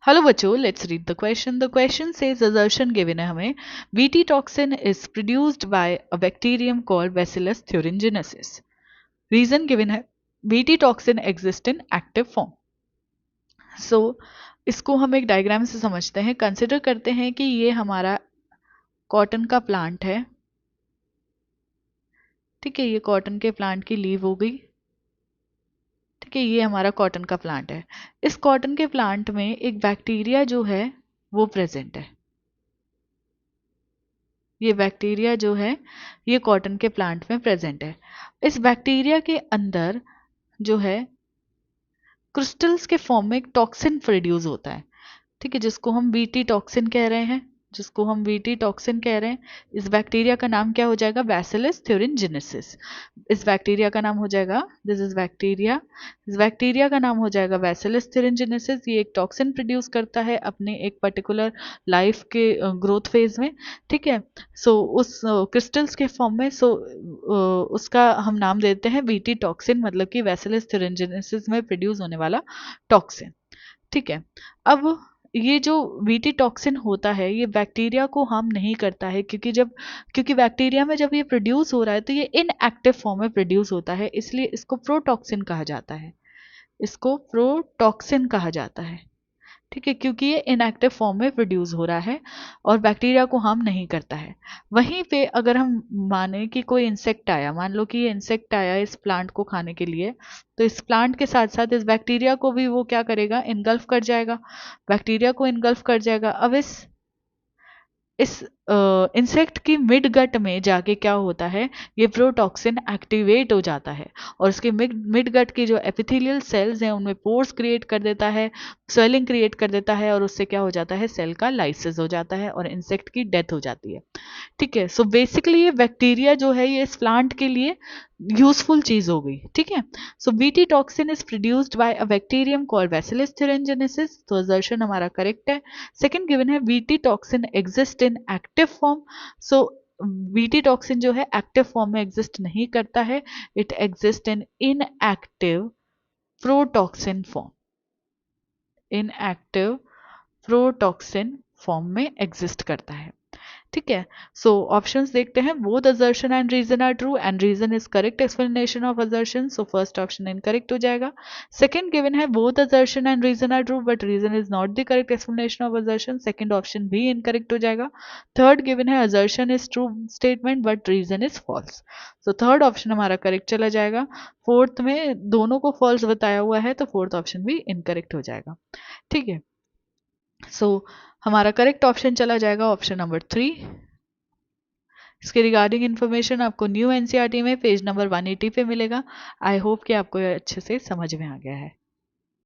Hello बच्चों, let's read the question. The question says assertion given है हमें. Bt toxin is produced by a bacterium called Bacillus thuringiensis. Reason given है Bt toxin exists in active form. So इसको हम एक diagram से समझते हैं. कंसिडर करते हैं कि ये हमारा कॉटन का प्लांट है. ठीक है, ये कॉटन के प्लांट की लीव हो गई. ठीक है, ये हमारा कॉटन का प्लांट है. इस कॉटन के प्लांट में एक बैक्टीरिया जो है वो प्रेजेंट है. ये बैक्टीरिया जो है ये कॉटन के प्लांट में प्रेजेंट है. इस बैक्टीरिया के अंदर जो है क्रिस्टल्स के फॉर्म में एक टॉक्सिन प्रोड्यूस होता है. ठीक है, जिसको हम बीटी टॉक्सिन कह रहे हैं. इस बैक्टीरिया का नाम क्या हो जाएगा? Bacillus thuringiensis. इस बैक्टीरिया का नाम हो जाएगा इस बैक्टीरिया का नाम हो जाएगा बैसिलस थ्यूरिनजेनेसिस. ये एक टॉक्सिन प्रोड्यूस करता है अपने एक पर्टिकुलर लाइफ के ग्रोथ फेज में. ठीक है, सो उस क्रिस्टल्स के फॉर्म में उसका हम नाम देते हैं बीटी टॉक्सिन, मतलब कि बैसिलस थ्यूरिनजेनेसिस में प्रोड्यूस होने वाला टॉक्सिन. ठीक है, अब ये जो बीटी टॉक्सिन होता है ये बैक्टीरिया को हार्म नहीं करता है, क्योंकि बैक्टीरिया में जब ये प्रोड्यूस हो रहा है तो ये इनएक्टिव फॉर्म में प्रोड्यूस होता है, इसलिए इसको प्रोटॉक्सिन कहा जाता है. ठीक है, क्योंकि ये इनएक्टिव फॉर्म में प्रोड्यूस हो रहा है और बैक्टीरिया को हार्म नहीं करता है. वहीं पे अगर हम माने कि कोई इंसेक्ट आया, मान लो कि ये इंसेक्ट आया इस प्लांट को खाने के लिए, तो इस प्लांट के साथ साथ इस बैक्टीरिया को भी वो क्या करेगा? इनगल्फ कर जाएगा. अब इस इंसेक्ट की मिड गट में जाके क्या होता है? ये प्रोटॉक्सिन एक्टिवेट हो जाता है और उसके मिड गट की जो एपिथेलियल सेल्स हैं उनमें पोर्स क्रिएट कर देता है, स्वेलिंग क्रिएट कर देता है, और उससे क्या हो जाता है? सेल का लाइसिस हो जाता है और इंसेक्ट की डेथ हो जाती है. ठीक है, सो बेसिकली ये बैक्टीरिया जो है ये इस प्लांट के लिए यूजफुल चीज हो गई. ठीक है, so BT toxin is produced by a bacterium called Bacillus thuringiensis. तो असर्शन हमारा करेक्ट है. सेकंड गिवन है BT toxin exist in active form. So BT toxin जो है एक्टिव फॉर्म में एग्जिस्ट नहीं करता है, it exist in inactive protoxin form में एग्जिस्ट करता है. ठीक है, सो ऑप्शंस देखते हैं. Both assertion and reason are true and reason is correct explanation of assertion. So first option incorrect हो जाएगा. सेकंड गिवन है both assertion and reason are true but reason is not the correct explanation of assertion. Second option भी incorrect हो जाएगा. Third given है assertion is true statement but reason is false. So third option हमारा correct चला जाएगा. Fourth में दोनों को फॉल्स बताया हुआ है तो फोर्थ ऑप्शन भी इनकरेक्ट हो जाएगा. ठीक है, सो हमारा करेक्ट ऑप्शन चला जाएगा ऑप्शन नंबर 3. इसके रिगार्डिंग इन्फॉर्मेशन आपको न्यू एनसीईआरटी में पेज नंबर 180 पे मिलेगा. आई होप कि आपको ये अच्छे से समझ में आ गया है.